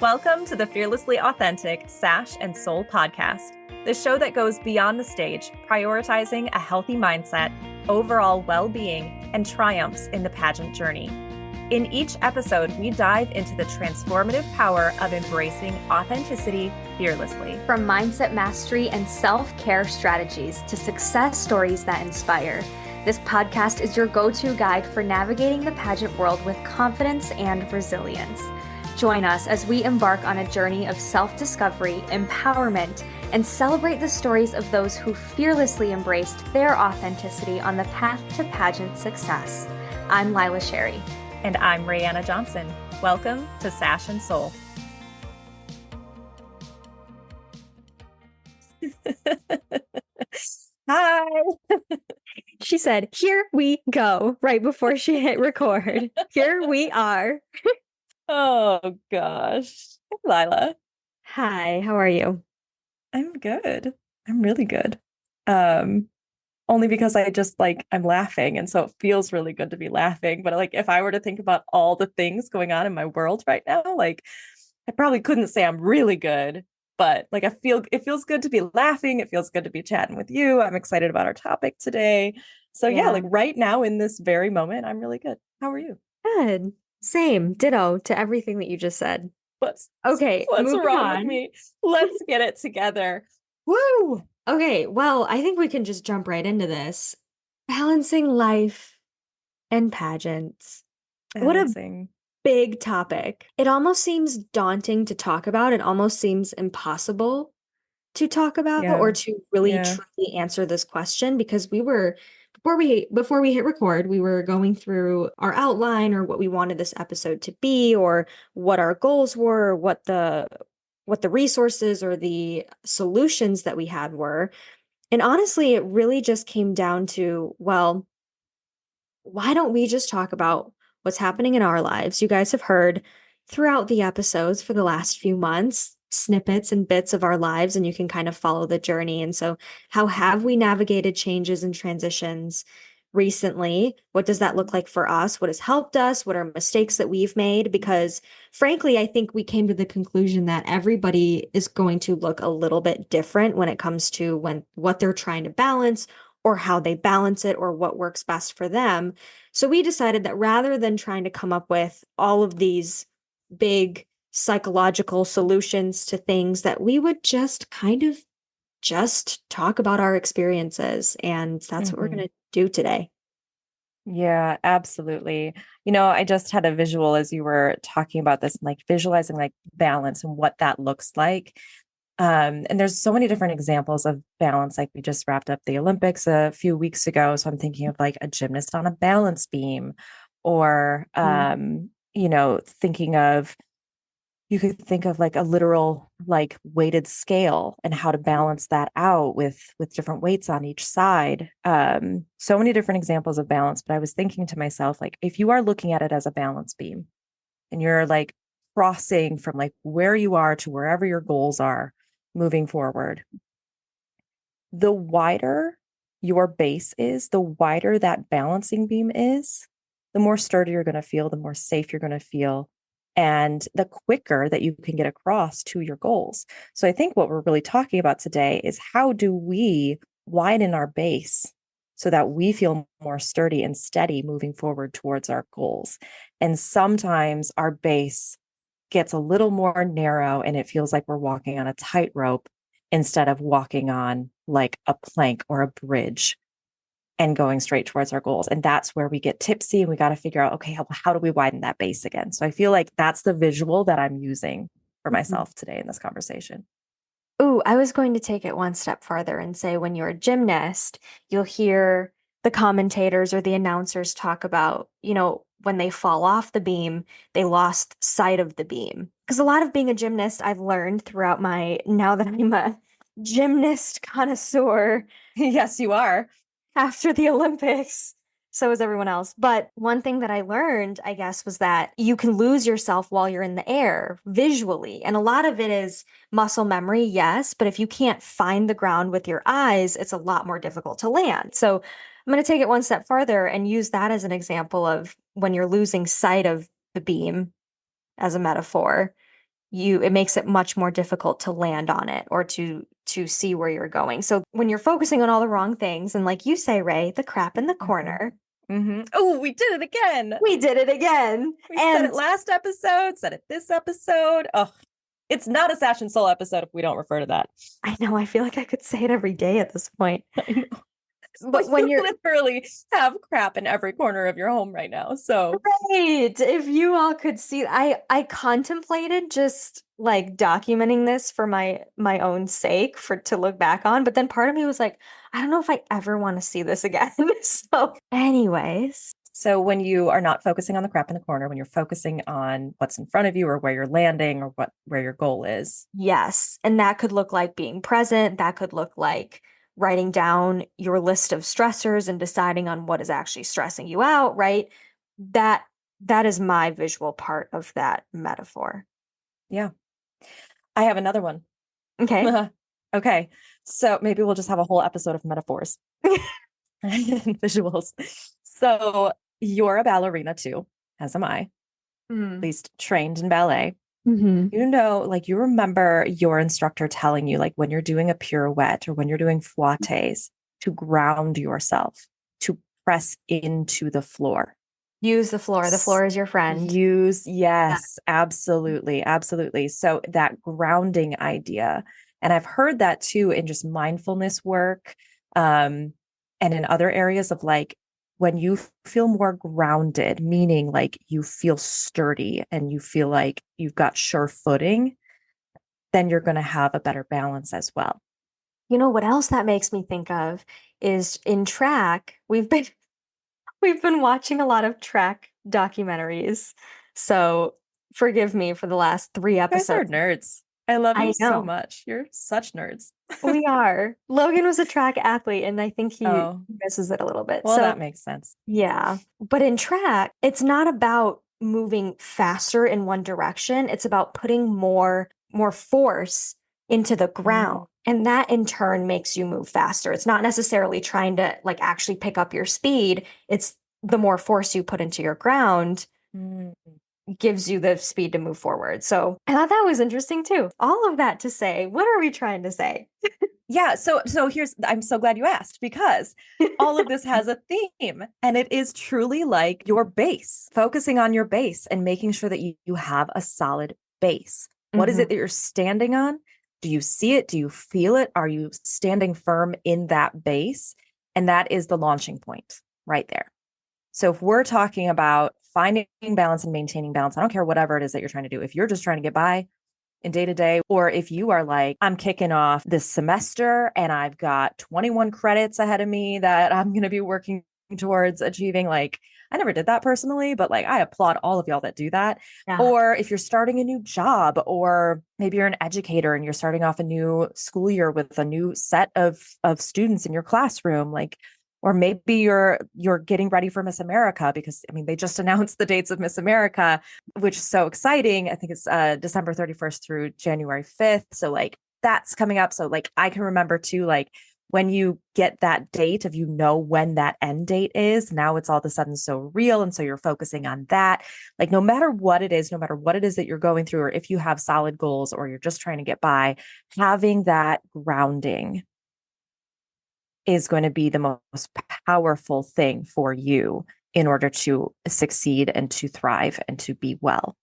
Welcome to the Fearlessly Authentic Sash and Soul podcast, the show that goes beyond the stage, prioritizing a healthy mindset, overall well-being, and triumphs in the pageant journey. In each episode, we dive into the transformative power of embracing authenticity fearlessly. From mindset mastery and self-care strategies to success stories that inspire, this podcast is your go-to guide for navigating the pageant world with confidence and resilience. Join us as we embark on a journey of self-discovery, empowerment, and celebrate the stories of those who fearlessly embraced their authenticity on the path to pageant success. I'm Lila Sherry. And I'm Rayanna Johnson. Welcome to Sash and Soul. Hi. She said, "Here we go," right before she hit record. Here we are. Oh gosh. Hey, Lila. Hi, how are you? I'm good. I'm really good. Only because I'm laughing, and so it feels really good to be laughing. But if I were to think about all the things going on in my world right now, I probably couldn't say I'm really good, but it feels good to be laughing. It feels good to be chatting with you. I'm excited about our topic today. So yeah, right now in this very moment, I'm really good. How are you? Good. Same. Ditto to everything that you just said. What's moving wrong on. with me? Let's get it together. Woo! Okay, well, I think we can just jump right into this. Balancing life and pageants. What a big topic. It almost seems daunting to talk about. It almost seems impossible to talk about or to really truly answer this question, because before we hit record, we were going through our outline or what we wanted this episode to be, or what our goals were, or what the resources or the solutions that we had were. And honestly, it really just came down to, well, why don't we just talk about what's happening in our lives? You guys have heard throughout the episodes for the last few months, snippets and bits of our lives, and you can kind of follow the journey. And so how have we navigated changes and transitions recently? What does that look like for us? What has helped us? What are mistakes that we've made? Because frankly, I think we came to the conclusion that everybody is going to look a little bit different when it comes to what they're trying to balance, or how they balance it, or what works best for them. So we decided that rather than trying to come up with all of these big psychological solutions to things, that we would just kind of just talk about our experiences. And that's what we're going to do today. Yeah, absolutely. I just had a visual as you were talking about this, and visualizing balance and what that looks like. And there's so many different examples of balance. We just wrapped up the Olympics a few weeks ago. So I'm thinking of a gymnast on a balance beam, or, you could think of a literal weighted scale, and how to balance that out with different weights on each side. So many different examples of balance. But I was thinking to myself, if you are looking at it as a balance beam, and you're crossing from where you are to wherever your goals are moving forward, the wider your base is, the wider that balancing beam is, the more sturdy you're going to feel, the more safe you're going to feel, and the quicker that you can get across to your goals. So I think what we're really talking about today is, how do we widen our base so that we feel more sturdy and steady moving forward towards our goals? And sometimes our base gets a little more narrow, and it feels like we're walking on a tightrope instead of walking on a plank or a bridge and going straight towards our goals. And that's where we get tipsy, and we got to figure out, okay, how do we widen that base again? So I feel like that's the visual that I'm using for myself today in this conversation. Ooh, I was going to take it one step farther and say, when you're a gymnast, you'll hear the commentators or the announcers talk about, when they fall off the beam, they lost sight of the beam. Because a lot of being a gymnast, I've learned throughout now that I'm a gymnast connoisseur. Yes, you are. After the Olympics. So is everyone else. But one thing that I learned, I guess, was that you can lose yourself while you're in the air visually. And a lot of it is muscle memory, yes. But if you can't find the ground with your eyes, it's a lot more difficult to land. So I'm going to take it one step further and use that as an example of when you're losing sight of the beam as a metaphor. it makes it much more difficult to land on it or to see where you're going. So when you're focusing on all the wrong things, and like you say, Ray, the crap in the corner. Oh, we did it again. We did it again. We said it last episode, said it this episode. Oh, it's not a Sash and Soul episode if we don't refer to that. I know. I feel like I could say it every day at this point. I know. But when you literally have crap in every corner of your home right now. So right. If you all could see, I contemplated just like documenting this for my own sake for to look back on, but then part of me was like, I don't know if I ever want to see this again. So anyways. So when you are not focusing on the crap in the corner, when you're focusing on what's in front of you or where you're landing or where your goal is. Yes. And that could look like being present. That could look like writing down your list of stressors and deciding on what is actually stressing you out, right? That is my visual part of that metaphor. Yeah. I have another one. Okay. Okay. So maybe we'll just have a whole episode of metaphors and visuals. So you're a ballerina too, as am I, at least trained in ballet. You know, like you remember your instructor telling you, like when you're doing a pirouette or when you're doing fouettes, to ground yourself, to press into the floor. Use the floor. The floor is your friend. Yes, absolutely. Absolutely. So that grounding idea. And I've heard that too in just mindfulness work and in other areas of like, when you feel more grounded, meaning like you feel sturdy and you feel like you've got sure footing, then you're going to have a better balance as well. You know what else that makes me think of is in track, we've been watching a lot of track documentaries. So forgive me for the last 3 episodes. You guys are nerds. I love you so much. You're such nerds. We are. Logan was a track athlete, and I think he misses it a little bit. Well, that makes sense. Yeah. But in track, it's not about moving faster in one direction. It's about putting more force into the ground. And that in turn makes you move faster. It's not necessarily trying to like actually pick up your speed. It's the more force you put into your ground gives you the speed to move forward. So I thought that was interesting too. All of that to say, what are we trying to say? Yeah. So I'm so glad you asked, because all of this has a theme, and it is truly like your base, focusing on your base and making sure that you have a solid base. What is it that you're standing on? Do you see it? Do you feel it? Are you standing firm in that base? And that is the launching point right there. So if we're talking about finding balance and maintaining balance, I don't care whatever it is that you're trying to do. If you're just trying to get by in day to day, or if you are like, I'm kicking off this semester and I've got 21 credits ahead of me that I'm going to be working towards achieving. Like, I never did that personally, but like, I applaud all of y'all that do that. Yeah. Or if you're starting a new job, or maybe you're an educator and you're starting off a new school year with a new set of students in your classroom, like, or maybe you're getting ready for Miss America, because I mean, they just announced the dates of Miss America, which is so exciting. I think it's December 31st through January 5th. So like that's coming up. So like I can remember too, like when you get that date of, you know, when that end date is, now it's all of a sudden so real. And so you're focusing on that. Like no matter what it is that you're going through, or if you have solid goals or you're just trying to get by, having that grounding is going to be the most powerful thing for you in order to succeed and to thrive and to be well.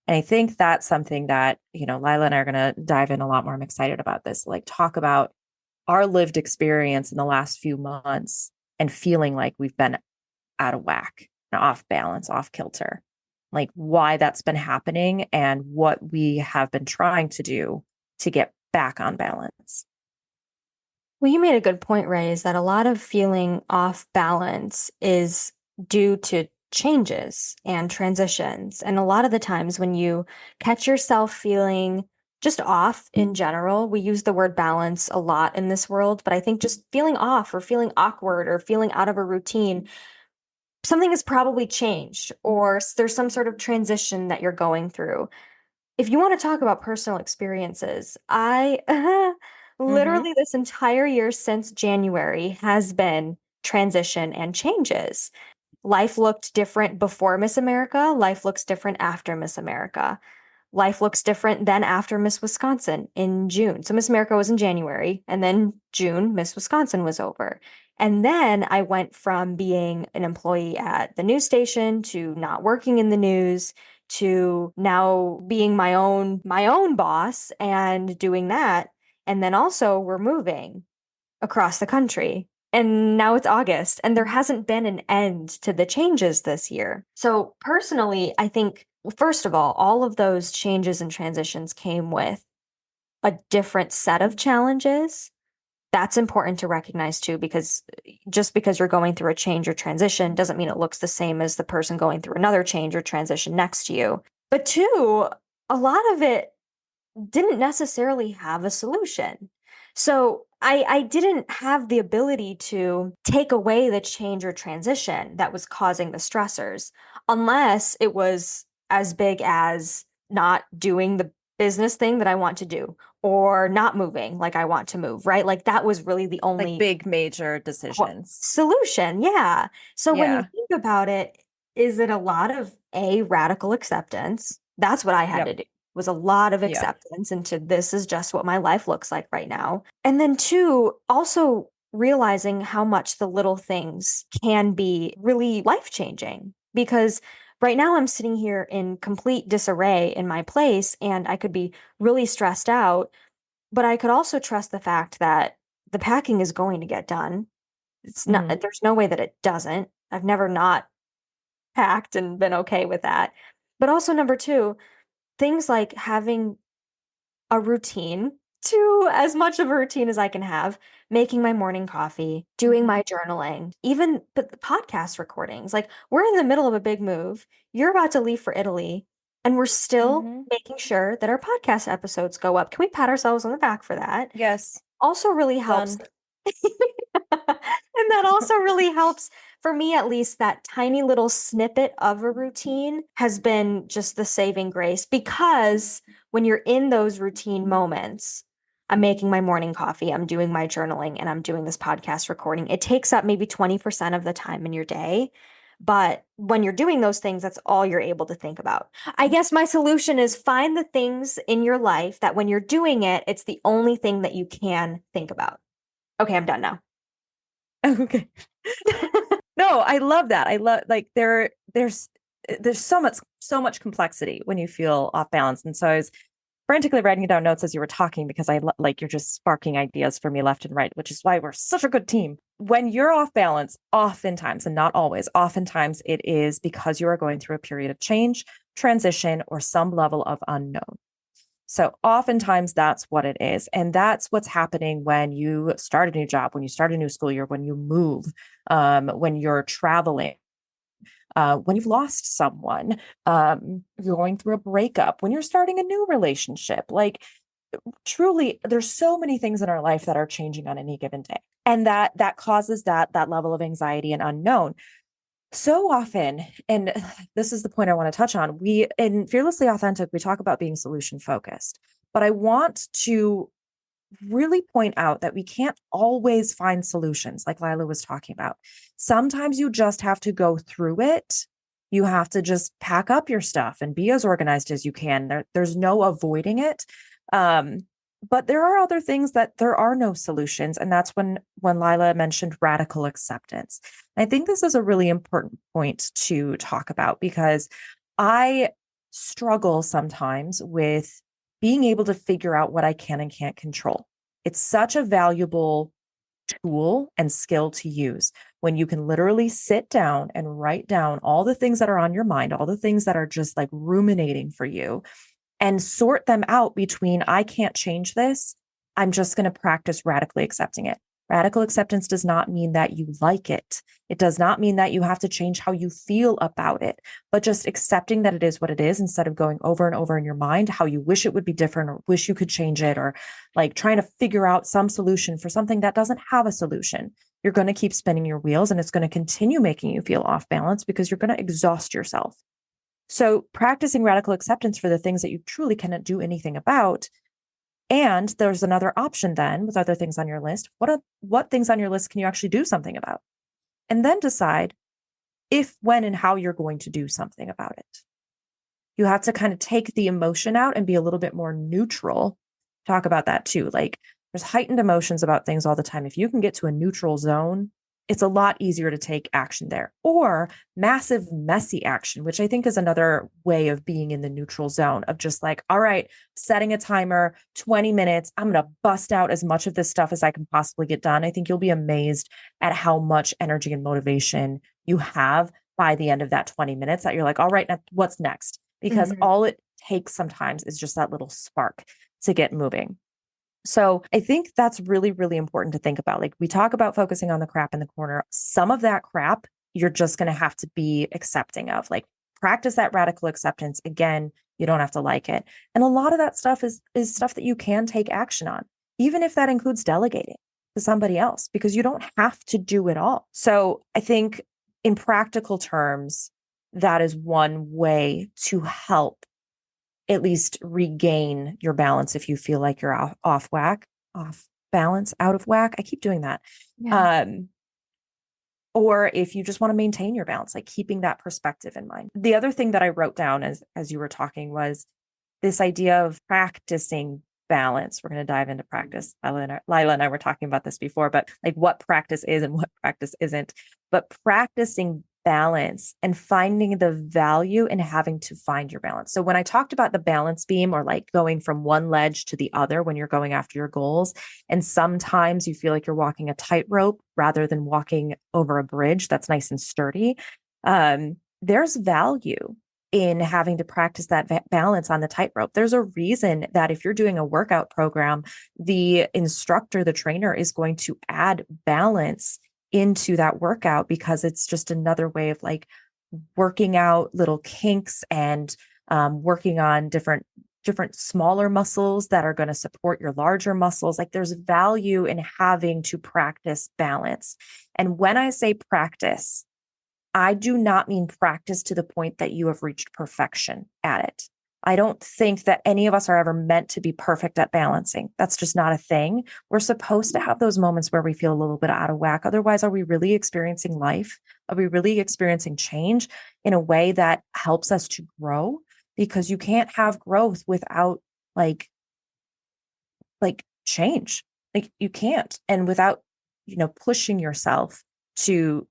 And I think that's something that, you know, Lila and I are going to dive in a lot more. I'm excited about this, like talk about our lived experience in the last few months and feeling like we've been out of whack, off balance, off kilter, like why that's been happening and what we have been trying to do to get back on balance. Well, you made a good point, Ray, is that a lot of feeling off balance is due to changes and transitions. And a lot of the times when you catch yourself feeling just off in general, we use the word balance a lot in this world, but I think just feeling off or feeling awkward or feeling out of a routine, something has probably changed, or there's some sort of transition that you're going through. If you want to talk about personal experiences, I literally this entire year since January has been transition and changes. Life looked different before Miss America. Life looks different after Miss America. life looks different than after Miss Wisconsin in June. So Miss America was in January, and then June, Miss Wisconsin was over. And then I went from being an employee at the news station to not working in the news to now being my own boss and doing that. And then also we're moving across the country. And now it's August, and there hasn't been an end to the changes this year. So, personally, I think, well, first of all of those changes and transitions came with a different set of challenges. That's important to recognize too, because just because you're going through a change or transition doesn't mean it looks the same as the person going through another change or transition next to you. But two, a lot of it didn't necessarily have a solution. So I didn't have the ability to take away the change or transition that was causing the stressors, unless it was as big as not doing the business thing that I want to do or not moving like I want to move, right? Like that was really the Like only big major decisions. solution. Yeah. So when you Yeah. think about it, is it a lot of radical acceptance? That's what I had Yep. to do. Was a lot of Yeah. acceptance into this is just what my life looks like right now. And then two, also realizing how much the little things can be really life-changing because right now I'm sitting here in complete disarray in my place and I could be really stressed out, but I could also trust the fact that the packing is going to get done. It's not, Mhm. there's no way that it doesn't. I've never not packed and been okay with that. But also, number two, things like having a routine to as much of a routine as I can have, making my morning coffee, doing my journaling, even but the podcast recordings. Like we're in the middle of a big move. You're about to leave for Italy, and we're still Mhm. making sure that our podcast episodes go up. Can we pat ourselves on the back for that? Yes. Also really helps. Done. And that also really helps for me, at least, that tiny little snippet of a routine has been just the saving grace because when you're in those routine moments, I'm making my morning coffee, I'm doing my journaling, and I'm doing this podcast recording. It takes up maybe 20% of the time in your day. But when you're doing those things, that's all you're able to think about. I guess my solution is find the things in your life that when you're doing it, it's the only thing that you can think about. Okay, I'm done now. Okay. No, I love that. I love like there's so much complexity when you feel off balance. And so I was frantically writing down notes as you were talking because like you're just sparking ideas for me left and right, which is why we're such a good team. When you're off balance, oftentimes, and not always, oftentimes it is because you are going through a period of change, transition, or some level of unknown. So oftentimes that's what it is. And that's what's happening when you start a new job, when you start a new school year, when you move, when you're traveling, when you've lost someone, you're going through a breakup, when you're starting a new relationship. Like truly, there's so many things in our life that are changing on any given day. And that causes that level of anxiety and unknown so often. And this is the point I want to touch on. We in Fearlessly Authentic, we talk about being solution focused, but I want to really point out that we can't always find solutions like Lila was talking about. Sometimes you just have to go through it. You have to just pack up your stuff and be as organized as you can. There's no avoiding it. Um, but there are other things that there are no solutions. And that's when Lila mentioned radical acceptance. I think this is a really important point to talk about because I struggle sometimes with being able to figure out what I can and can't control. It's such a valuable tool and skill to use when you can literally sit down and write down all the things that are on your mind, all the things that are just like ruminating for you, and sort them out between I can't change this. I'm just going to practice radically accepting it. Radical acceptance does not mean that you like it. It does not mean that you have to change how you feel about it, but just accepting that it is what it is instead of going over and over in your mind how you wish it would be different or wish you could change it or like trying to figure out some solution for something that doesn't have a solution. You're going to keep spinning your wheels and it's going to continue making you feel off balance because you're going to exhaust yourself. So practicing radical acceptance for the things that you truly cannot do anything about. And there's another option then with other things on your list. What things on your list can you actually do something about? And then decide if, when, and how you're going to do something about it. You have to kind of take the emotion out and be a little bit more neutral. Talk about that too. Like there's heightened emotions about things all the time. If you can get to a neutral zone, it's a lot easier to take action there. Or massive, messy action, which I think is another way of being in the neutral zone of just like, all right, setting a timer, 20 minutes. I'm going to bust out as much of this stuff as I can possibly get done. I think you'll be amazed at how much energy and motivation you have by the end of that 20 minutes that you're like, all right, now what's next? Because all it takes sometimes is just that little spark to get moving. So I think that's really, really important to think about. Like we talk about focusing on the crap in the corner. Some of that crap, you're just going to have to be accepting of. Like practice that radical acceptance. Again, you don't have to like it. And a lot of that stuff is stuff that you can take action on, even if that includes delegating to somebody else, because you don't have to do it all. So I think in practical terms, that is one way to help at least regain your balance if you feel like you're off whack, off balance, out of whack. I keep doing that. Yeah. Or if you just want to maintain your balance, like keeping that perspective in mind. The other thing that I wrote down as you were talking was this idea of practicing balance. We're going to dive into practice. Lila and I were talking about this before, but like what practice is and what practice isn't. But practicing balance and finding the value in having to find your balance. So when I talked about the balance beam or like going from one ledge to the other when you're going after your goals, and sometimes you feel like you're walking a tightrope rather than walking over a bridge that's nice and sturdy, there's value in having to practice that balance on the tightrope. There's a reason that if you're doing a workout program, the instructor, the trainer is going to add balance into that workout because it's just another way of like working out little kinks and working on different smaller muscles that are going to support your larger muscles. Like there's value in having to practice balance. And when I say practice, I do not mean practice to the point that you have reached perfection at it. I don't think that any of us are ever meant to be perfect at balancing. That's just not a thing. We're supposed to have those moments where we feel a little bit out of whack. Otherwise, are we really experiencing life? Are we really experiencing change in a way that helps us to grow? Because you can't have growth without like change. Like you can't. And without, pushing yourself to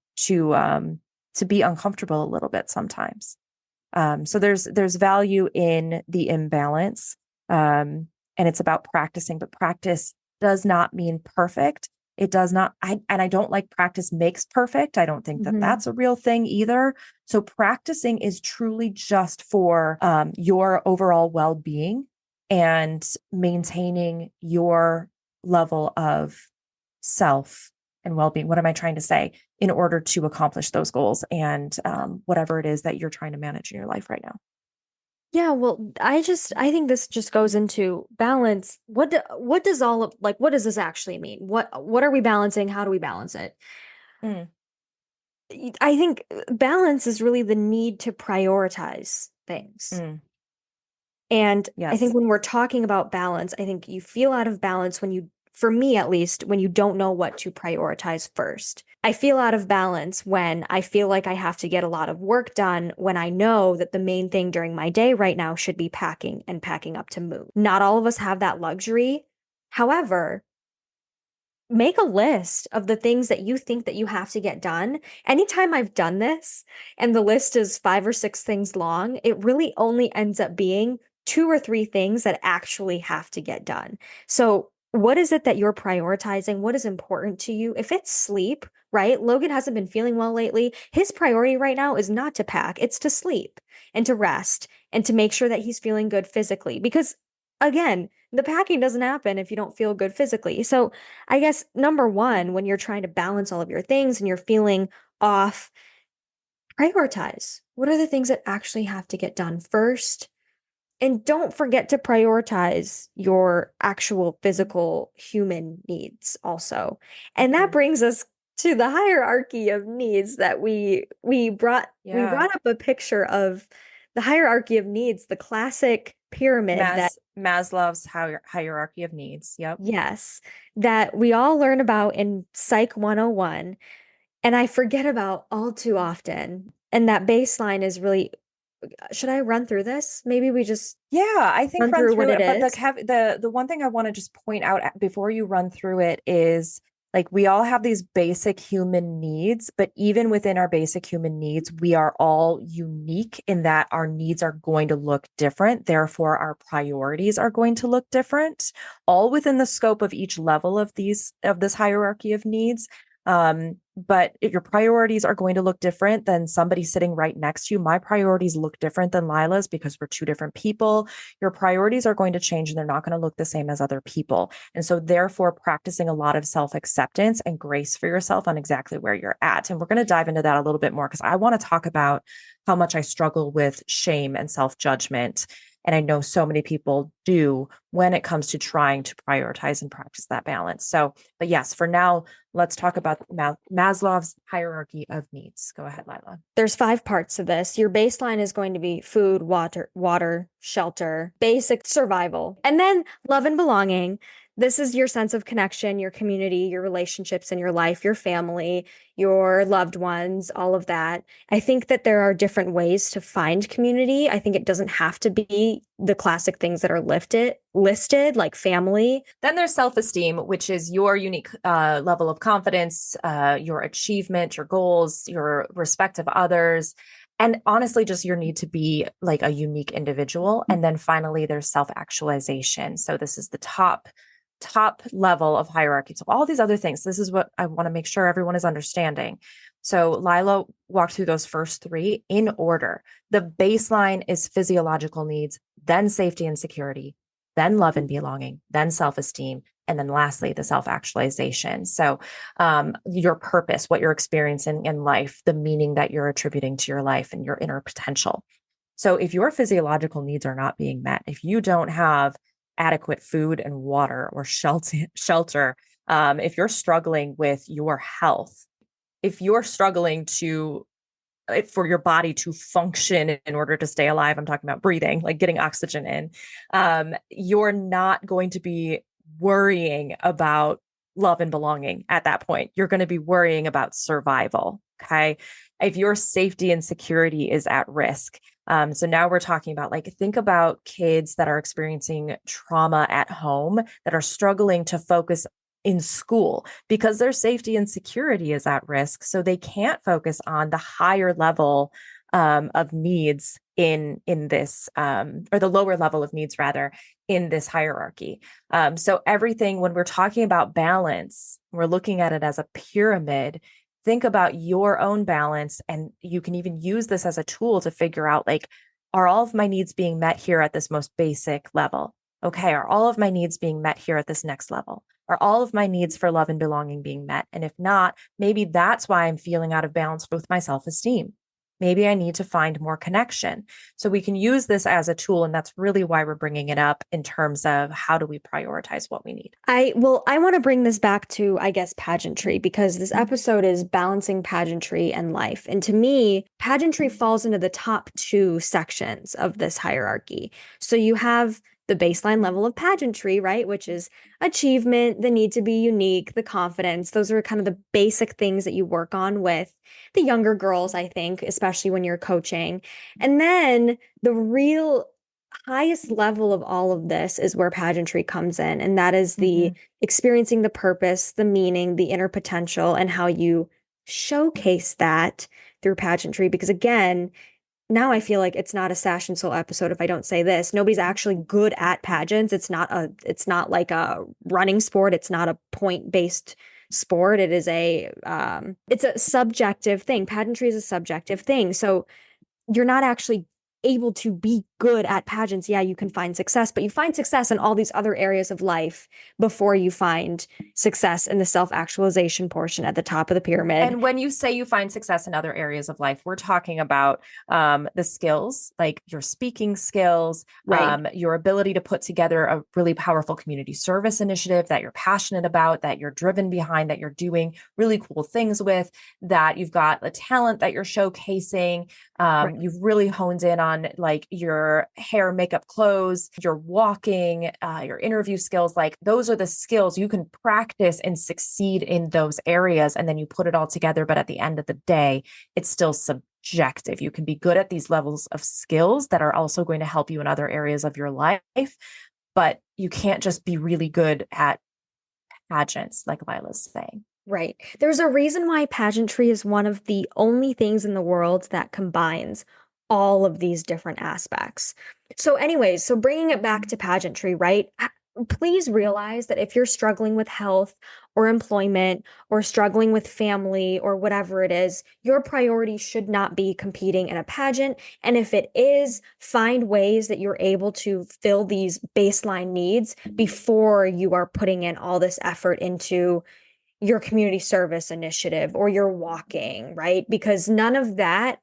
be uncomfortable a little bit sometimes. So there's value in the imbalance, and it's about practicing, but practice does not mean perfect. It does not. I don't like practice makes perfect. I don't think that that's a real thing either. So practicing is truly just for your overall well-being and maintaining your level of self and well-being. What am I trying to say? In order to accomplish those goals and whatever it is that you're trying to manage in your life right now. Yeah, well, I think this just goes into balance. What does what does this actually mean? What are we balancing? How do we balance it? I think balance is really the need to prioritize things. And I think when we're talking about balance, I think you feel out of balance for me at least, when you don't know what to prioritize first. I feel out of balance when I feel like I have to get a lot of work done when I know that the main thing during my day right now should be packing and packing up to move. Not all of us have that luxury. However, make a list of the things that you think that you have to get done. Anytime I've done this and the list is 5 or 6 things long, it really only ends up being 2 or 3 things that actually have to get done. So what is it that you're prioritizing? What is important to you? If it's sleep, right? Logan hasn't been feeling well lately. His priority right now is not to pack, it's to sleep and to rest and to make sure that he's feeling good physically. Because again, the packing doesn't happen if you don't feel good physically. So I guess number one, when you're trying to balance all of your things and you're feeling off, prioritize. What are the things that actually have to get done first? And don't forget to prioritize your actual physical human needs also. And that brings us to the hierarchy of needs that we brought up a picture of the hierarchy of needs, the classic pyramid that Maslow's hierarchy of needs. Yep. Yes, that we all learn about in Psych 101, and I forget about all too often. And that baseline is really should I run through this? Maybe we just Yeah, I think run run through what through it it. But is. the one thing I want to just point out before you run through it is like we all have these basic human needs, but even within our basic human needs, we are all unique in that our needs are going to look different. Therefore, our priorities are going to look different, all within the scope of each level of this hierarchy of needs. But if your priorities are going to look different than somebody sitting right next to you. My priorities look different than Lila's because we're two different people. Your priorities are going to change and they're not going to look the same as other people. And so therefore practicing a lot of self-acceptance and grace for yourself on exactly where you're at. And we're going to dive into that a little bit more because I want to talk about how much I struggle with shame and self-judgment. And I know so many people do when it comes to trying to prioritize and practice that balance. So, but yes, for now, let's talk about Maslow's hierarchy of needs. Go ahead, Lila. There's 5 parts to this. Your baseline is going to be food, water, shelter, basic survival, and then love and belonging. This is your sense of connection, your community, your relationships in your life, your family, your loved ones, all of that. I think that there are different ways to find community. I think it doesn't have to be the classic things that are listed, like family. Then there's self-esteem, which is your unique level of confidence, your achievement, your goals, your respect of others, and honestly, just your need to be like a unique individual. And then finally, there's self-actualization. So this is the top level of hierarchy. So all these other things, this is what I want to make sure everyone is understanding. So Lila walked through those first 3 in order. The baseline is physiological needs, then safety and security, then love and belonging, then self-esteem, and then lastly, the self-actualization. So your purpose, what you're experiencing in life, the meaning that you're attributing to your life and your inner potential. So if your physiological needs are not being met, if you don't have adequate food and water or shelter, if you're struggling with your health, if you're struggling for your body to function in order to stay alive, I'm talking about breathing, like getting oxygen in, you're not going to be worrying about love and belonging at that point. You're going to be worrying about survival. Okay. If your safety and security is at risk. So now we're talking about like, think about kids that are experiencing trauma at home that are struggling to focus in school because their safety and security is at risk. So they can't focus on the higher level of needs in this, or the lower level of needs rather, in this hierarchy. So everything, when we're talking about balance, we're looking at it as a pyramid. Think about your own balance, and you can even use this as a tool to figure out like, are all of my needs being met here at this most basic level? Okay, are all of my needs being met here at this next level? Are all of my needs for love and belonging being met? And if not, maybe that's why I'm feeling out of balance with my self-esteem. Maybe I need to find more connection. So we can use this as a tool. And that's really why we're bringing it up in terms of how do we prioritize what we need. I want to bring this back to, I guess, pageantry, because this episode is balancing pageantry and life. And to me, pageantry falls into the top 2 sections of this hierarchy. So you have the baseline level of pageantry, right? Which is achievement, the need to be unique, the confidence. Those are kind of the basic things that you work on with the younger girls, I think, especially when you're coaching. And then the real highest level of all of this is where pageantry comes in. And that is the experiencing the purpose, the meaning, the inner potential, and how you showcase that through pageantry. Because again, now I feel like it's not a Sash and Soul episode if I don't say this. Nobody's actually good at pageants. It's not like a running sport. It's not a point-based sport. It's a subjective thing. Pageantry is a subjective thing. So you're not actually able to be good at pageants. Yeah, you can find success, but you find success in all these other areas of life before you find success in the self-actualization portion at the top of the pyramid. And when you say you find success in other areas of life, we're talking about the skills, like your speaking skills, right. Your ability to put together a really powerful community service initiative that you're passionate about, that you're driven behind, that you're doing really cool things with, that you've got a talent that you're showcasing. Right. You've really honed in on like your your hair, makeup, clothes, your walking, your interview skills. Like those are the skills you can practice and succeed in those areas. And then you put it all together. But at the end of the day, it's still subjective. You can be good at these levels of skills that are also going to help you in other areas of your life. But you can't just be really good at pageants, like Lila's saying. Right. There's a reason why pageantry is one of the only things in the world that combines all of these different aspects. So, anyways, so bringing it back to pageantry, right? Please realize that if you're struggling with health or employment or struggling with family or whatever it is, your priority should not be competing in a pageant. And if it is, find ways that you're able to fill these baseline needs before you are putting in all this effort into your community service initiative or your walking, right? Because none of that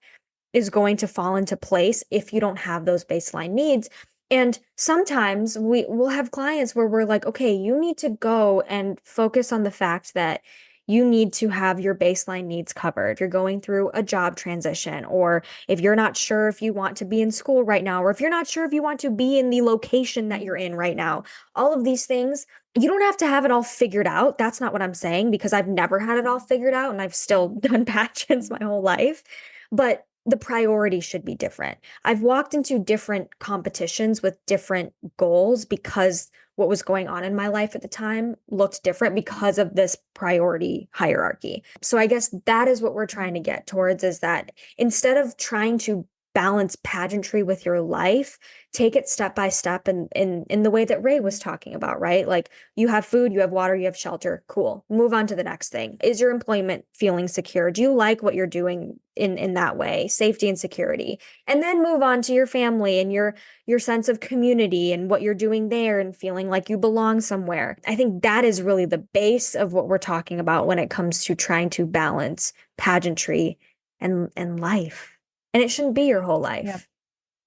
is going to fall into place if you don't have those baseline needs. And sometimes will have clients where we're like, okay, you need to go and focus on the fact that you need to have your baseline needs covered. If you're going through a job transition, or if you're not sure if you want to be in school right now, or if you're not sure if you want to be in the location that you're in right now, all of these things, you don't have to have it all figured out. That's not what I'm saying, because I've never had it all figured out and I've still done pageants my whole life. But the priority should be different. I've walked into different competitions with different goals because what was going on in my life at the time looked different because of this priority hierarchy. So I guess that is what we're trying to get towards, is that instead of trying to balance pageantry with your life, take it step by step in the way that Ray was talking about, right? Like you have food, you have water, you have shelter. Cool. Move on to the next thing. Is your employment feeling secure? Do you like what you're doing in that way? Safety and security. And then move on to your family and your sense of community and what you're doing there and feeling like you belong somewhere. I think that is really the base of what we're talking about when it comes to trying to balance pageantry and life. And it shouldn't be your whole life. Yeah.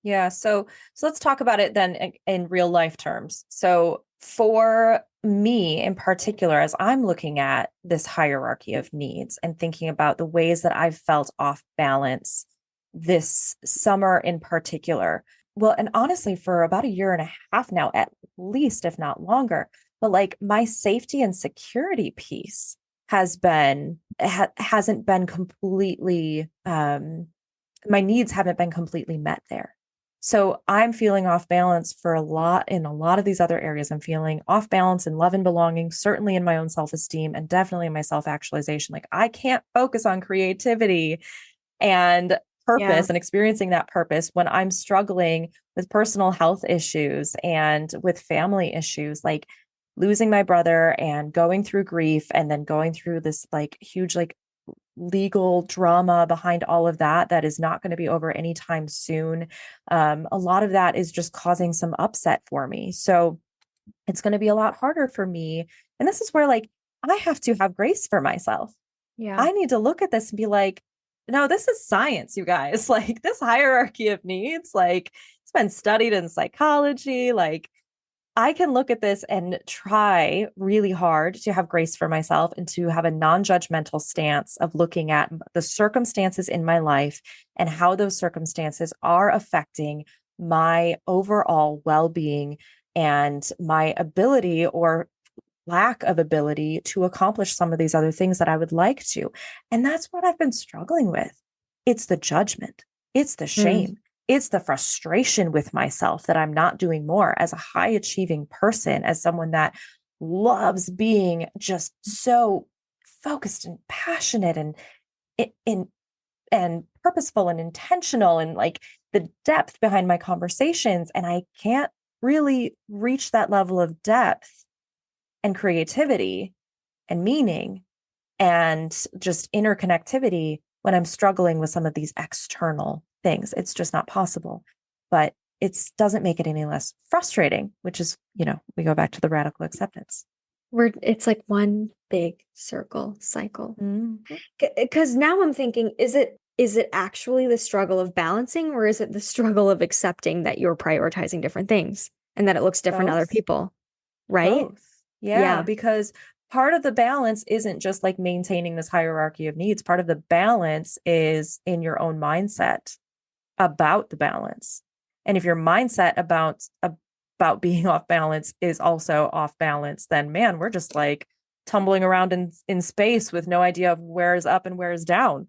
Yeah. So let's talk about it then in real life terms. So for me in particular, as I'm looking at this hierarchy of needs and thinking about the ways that I've felt off balance this summer in particular, well, and honestly, for about a year and a half now, at least, if not longer, but like my safety and security piece hasn't been completely, my needs haven't been completely met there. So I'm feeling off balance in a lot of these other areas. I'm feeling off balance in love and belonging, certainly in my own self-esteem and definitely in my self-actualization. Like I can't focus on creativity and purpose and experiencing that purpose when I'm struggling with personal health issues and with family issues, like losing my brother and going through grief and then going through this like huge, like legal drama behind all of that is not going to be over anytime soon. A lot of that is just causing some upset for me. So it's going to be a lot harder for me. And this is where like I have to have grace for myself. Yeah. I need to look at this and be like, no, this is science, you guys. Like this hierarchy of needs, like it's been studied in psychology. Like I can look at this and try really hard to have grace for myself and to have a non-judgmental stance of looking at the circumstances in my life and how those circumstances are affecting my overall well-being and my ability or lack of ability to accomplish some of these other things that I would like to. And that's what I've been struggling with. It's the judgment. It's the shame. It's the frustration with myself that I'm not doing more as a high achieving person, as someone that loves being just so focused and passionate and purposeful and intentional and like the depth behind my conversations. And I can't really reach that level of depth and creativity and meaning and just interconnectivity when I'm struggling with some of these external things. It's just not possible. But it doesn't make it any less frustrating, which is, we go back to the radical acceptance. It's like one big cycle. Because now I'm thinking, is it actually the struggle of balancing, or is it the struggle of accepting that you're prioritizing different things and that it looks different to other people? Right? Both. Yeah, because part of the balance isn't just like maintaining this hierarchy of needs. Part of the balance is in your own mindset about the balance. And if your mindset about being off balance is also off balance, then man, we're just like tumbling around in space with no idea of where is up and where is down.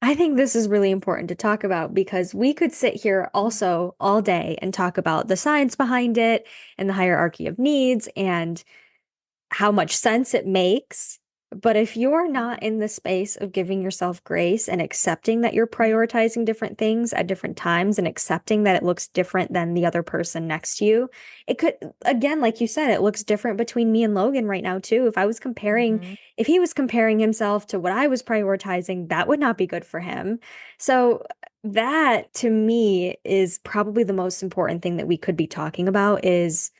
I think this is really important to talk about because we could sit here also all day and talk about the science behind it and the hierarchy of needs and how much sense it makes. But if you're not in the space of giving yourself grace and accepting that you're prioritizing different things at different times and accepting that it looks different than the other person next to you, it could, again, like you said, it looks different between me and Logan right now, too. If he was comparing himself to what I was prioritizing, that would not be good for him. So, that to me is probably the most important thing that we could be talking about is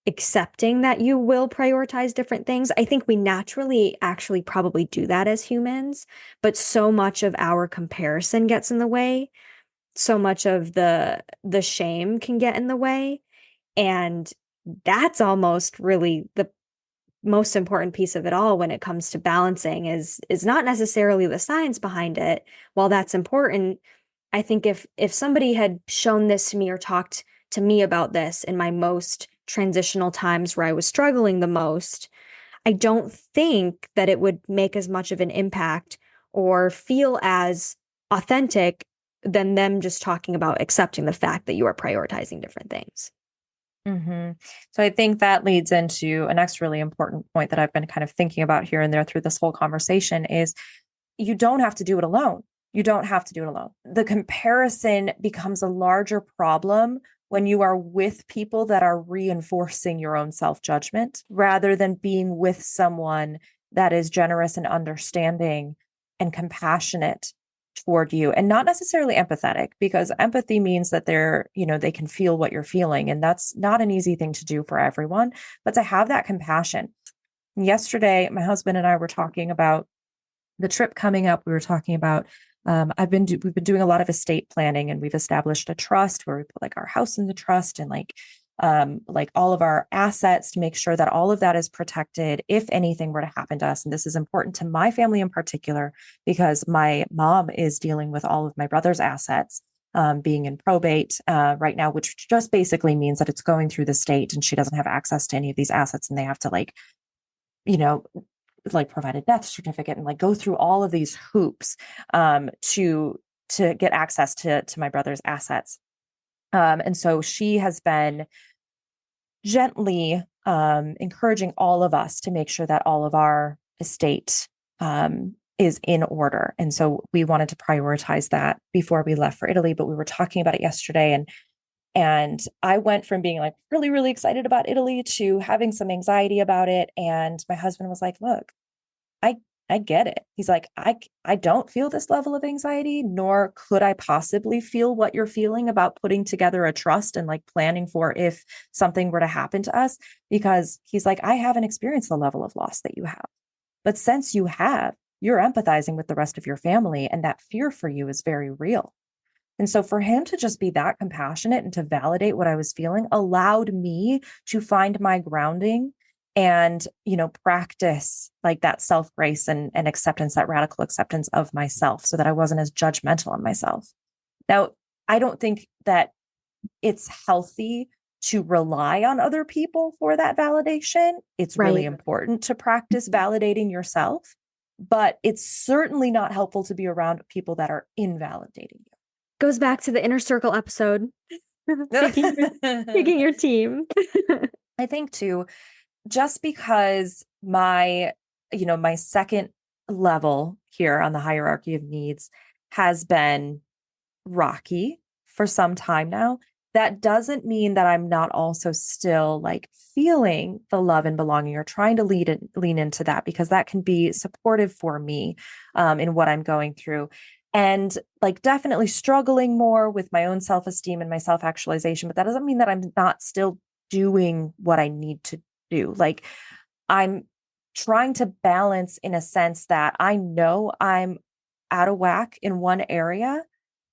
accepting that you will prioritize different things. I think we naturally actually probably do that as humans, but so much of our comparison gets in the way. So much of the shame can get in the way, and that's almost really the most important piece of it all when it comes to balancing is not necessarily the science behind it. While that's important, I think if somebody had shown this to me or talked to me about this in my most transitional times where I was struggling the most, I don't think that it would make as much of an impact or feel as authentic than them just talking about accepting the fact that you are prioritizing different things. Mm-hmm. So I think that leads into a next really important point that I've been kind of thinking about here and there through this whole conversation is you don't have to do it alone. You don't have to do it alone. The comparison becomes a larger problem when you are with people that are reinforcing your own self-judgment rather than being with someone that is generous and understanding and compassionate toward you and not necessarily empathetic, because empathy means that they can feel what you're feeling. And that's not an easy thing to do for everyone, but to have that compassion. Yesterday, my husband and I were talking about the trip coming up. We were talking about we've been doing a lot of estate planning, and we've established a trust where we put like our house in the trust and like all of our assets to make sure that all of that is protected if anything were to happen to us. And this is important to my family in particular because my mom is dealing with all of my brother's assets being in probate right now, which just basically means that it's going through the state and she doesn't have access to any of these assets, and they have to you know, provide a death certificate and like go through all of these hoops to get access to my brother's assets. And so she has been gently encouraging all of us to make sure that all of our estate is in order. And so we wanted to prioritize that before we left for Italy, but we were talking about it yesterday, and I went from being like really, really excited about Italy to having some anxiety about it. And my husband was like, look, I get it. He's like, I don't feel this level of anxiety, nor could I possibly feel what you're feeling about putting together a trust and like planning for if something were to happen to us. Because he's like, I haven't experienced the level of loss that you have. But since you have, you're empathizing with the rest of your family, and that fear for you is very real. And so for him to just be that compassionate and to validate what I was feeling allowed me to find my grounding and, practice like that self-grace and acceptance, that radical acceptance of myself so that I wasn't as judgmental on myself. Now, I don't think that it's healthy to rely on other people for that validation. It's really important to practice validating yourself, but it's certainly not helpful to be around people that are invalidating you. Goes back to the inner circle episode. Picking your team. I think too, just because my second level here on the hierarchy of needs has been rocky for some time now, that doesn't mean that I'm not also still like feeling the love and belonging or trying to lean into that, because that can be supportive for me in what I'm going through. And like definitely struggling more with my own self-esteem and my self-actualization, but that doesn't mean that I'm not still doing what I need to do. Like I'm trying to balance in a sense that I know I'm out of whack in one area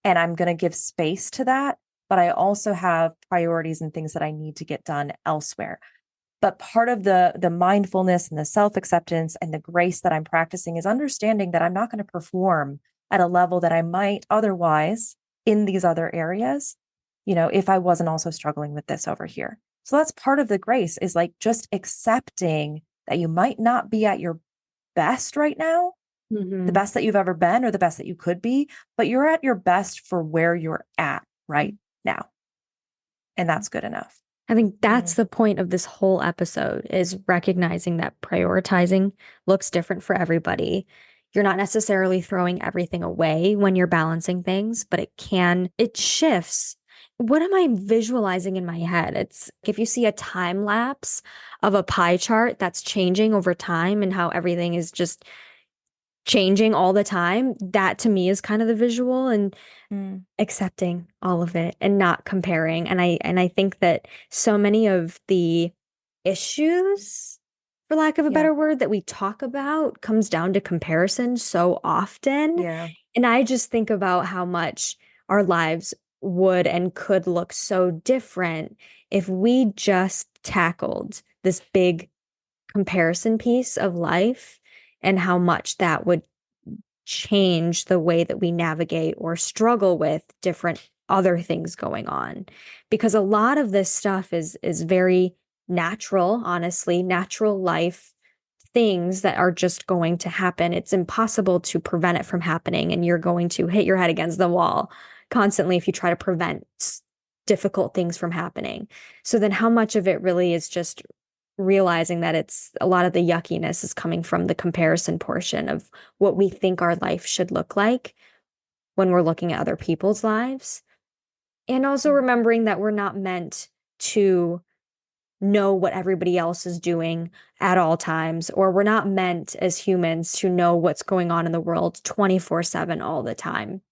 and I'm going to give space to that, but I also have priorities and things that I need to get done elsewhere. But part of the mindfulness and the self-acceptance and the grace that I'm practicing is understanding that I'm not going to perform at a level that I might otherwise in these other areas. if I wasn't also struggling with this over here. So that's part of the grace, is like just accepting that you might not be at your best right now, the best that you've ever been or the best that you could be, but you're at your best for where you're at right now. And that's good enough. I think that's the point of this whole episode, is recognizing that prioritizing looks different for everybody. You're not necessarily throwing everything away when you're balancing things, but it shifts. What am I visualizing in my head? It's if you see a time lapse of a pie chart that's changing over time and how everything is just changing all the time, that to me is kind of the visual, and accepting all of it and not comparing. And I think that so many of the issues, for lack of a better word, that we talk about comes down to comparison so often. Yeah. And I just think about how much our lives would and could look so different if we just tackled this big comparison piece of life, and how much that would change the way that we navigate or struggle with different other things going on. Because a lot of this stuff is very natural, honestly, natural life things that are just going to happen. It's impossible to prevent it from happening, and you're going to hit your head against the wall constantly if you try to prevent difficult things from happening. So then how much of it really is just realizing that it's a lot of the yuckiness is coming from the comparison portion of what we think our life should look like when we're looking at other people's lives. And also remembering that we're not meant to know what everybody else is doing at all times, or we're not meant as humans to know what's going on in the world 24/7 all the time.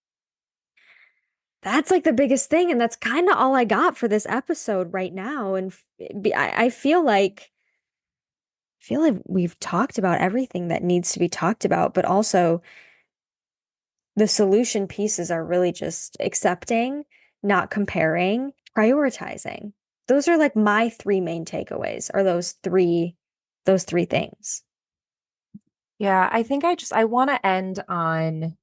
That's like the biggest thing. And that's kind of all I got for this episode right now. And I feel like we've talked about everything that needs to be talked about, but also the solution pieces are really just accepting, not comparing, prioritizing. Those are like my three main takeaways, are those three things. Yeah, I think I want to end on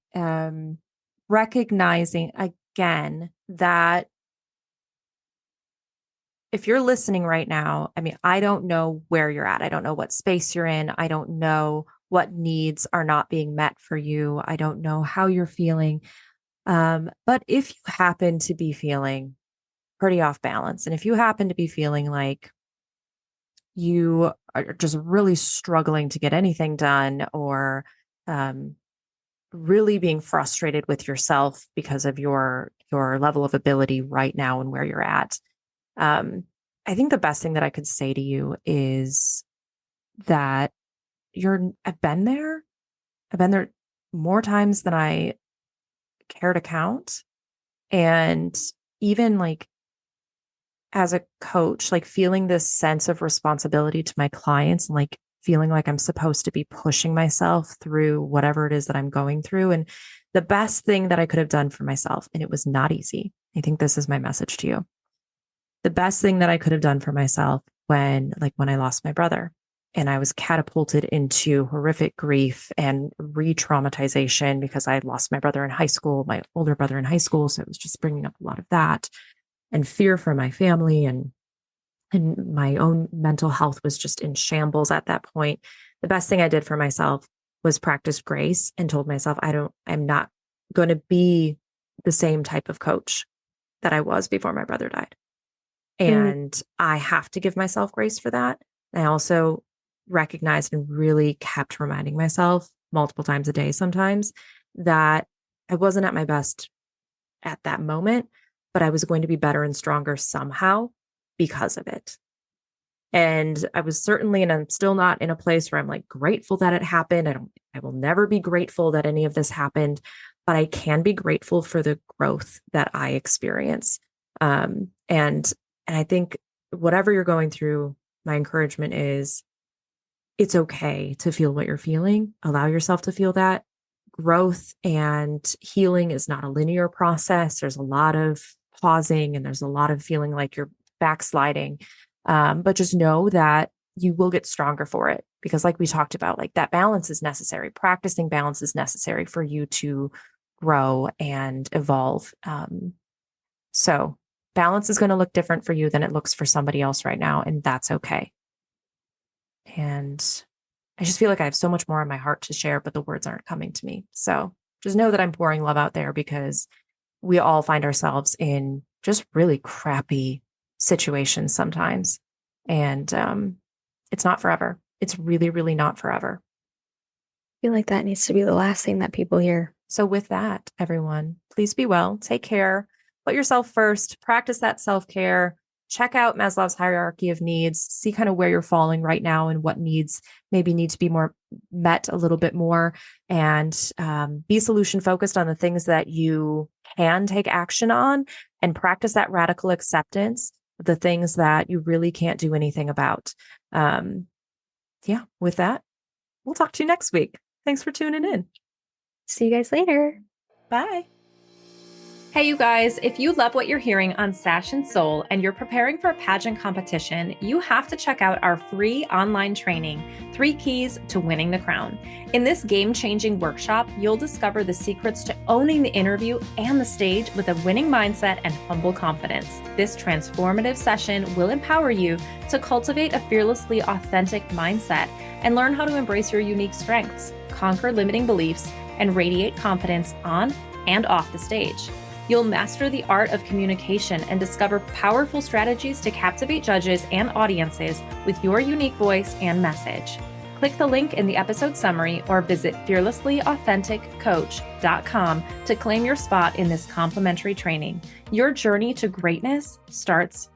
recognizing again that if you're listening right now, I mean, I don't know where you're at. I don't know what space you're in. I don't know what needs are not being met for you. I don't know how you're feeling. But if you happen to be feeling pretty off balance, and if you happen to be feeling like you are just really struggling to get anything done, or really being frustrated with yourself because of your level of ability right now and where you're at, I think the best thing that I could say to you is that I've been there. I've been there more times than I care to count. And even like as a coach, like feeling this sense of responsibility to my clients, and like feeling like I'm supposed to be pushing myself through whatever it is that I'm going through. And the best thing that I could have done for myself, and it was not easy. I think this is my message to you. The best thing that I could have done for myself when I lost my brother and I was catapulted into horrific grief and re-traumatization because I had lost my brother in high school, my older brother in high school. So it was just bringing up a lot of that, and fear for my family, and my own mental health was just in shambles at that point. The best thing I did for myself was practice grace and told myself, I'm not going to be the same type of coach that I was before my brother died. And I have to give myself grace for that. I also recognized and really kept reminding myself multiple times a day sometimes that I wasn't at my best at that moment, but I was going to be better and stronger somehow because of it. And I was certainly, and I'm still not in a place where I'm like grateful that it happened. I will never be grateful that any of this happened, but I can be grateful for the growth that I experience. And I think whatever you're going through, my encouragement is it's okay to feel what you're feeling. Allow yourself to feel that. Growth and healing is not a linear process. There's a lot of pausing, and there's a lot of feeling like you're backsliding. But just know that you will get stronger for it, because like we talked about, like that balance is necessary. Practicing balance is necessary for you to grow and evolve. So balance is going to look different for you than it looks for somebody else right now. And that's okay. And I just feel like I have so much more on my heart to share, but the words aren't coming to me. So just know that I'm pouring love out there because we all find ourselves in just really crappy situations sometimes. And it's not forever. It's really, really not forever. I feel like that needs to be the last thing that people hear. So with that, everyone, please be well, take care, put yourself first, practice that self-care, check out Maslow's hierarchy of needs, see kind of where you're falling right now and what needs maybe need to be more met a little bit more, and be solution focused on the things that you can take action on, and practice that radical acceptance of the things that you really can't do anything about. Yeah, with that, we'll talk to you next week. Thanks for tuning in. See you guys later. Bye. Hey, you guys, if you love what you're hearing on Sash and Soul and you're preparing for a pageant competition, you have to check out our free online training, 3 Keys to Winning the Crown. In this game-changing workshop, you'll discover the secrets to owning the interview and the stage with a winning mindset and humble confidence. This transformative session will empower you to cultivate a fearlessly authentic mindset and learn how to embrace your unique strengths, conquer limiting beliefs, and radiate confidence on and off the stage. You'll master the art of communication and discover powerful strategies to captivate judges and audiences with your unique voice and message. Click the link in the episode summary or visit fearlesslyauthenticcoach.com to claim your spot in this complimentary training. Your journey to greatness starts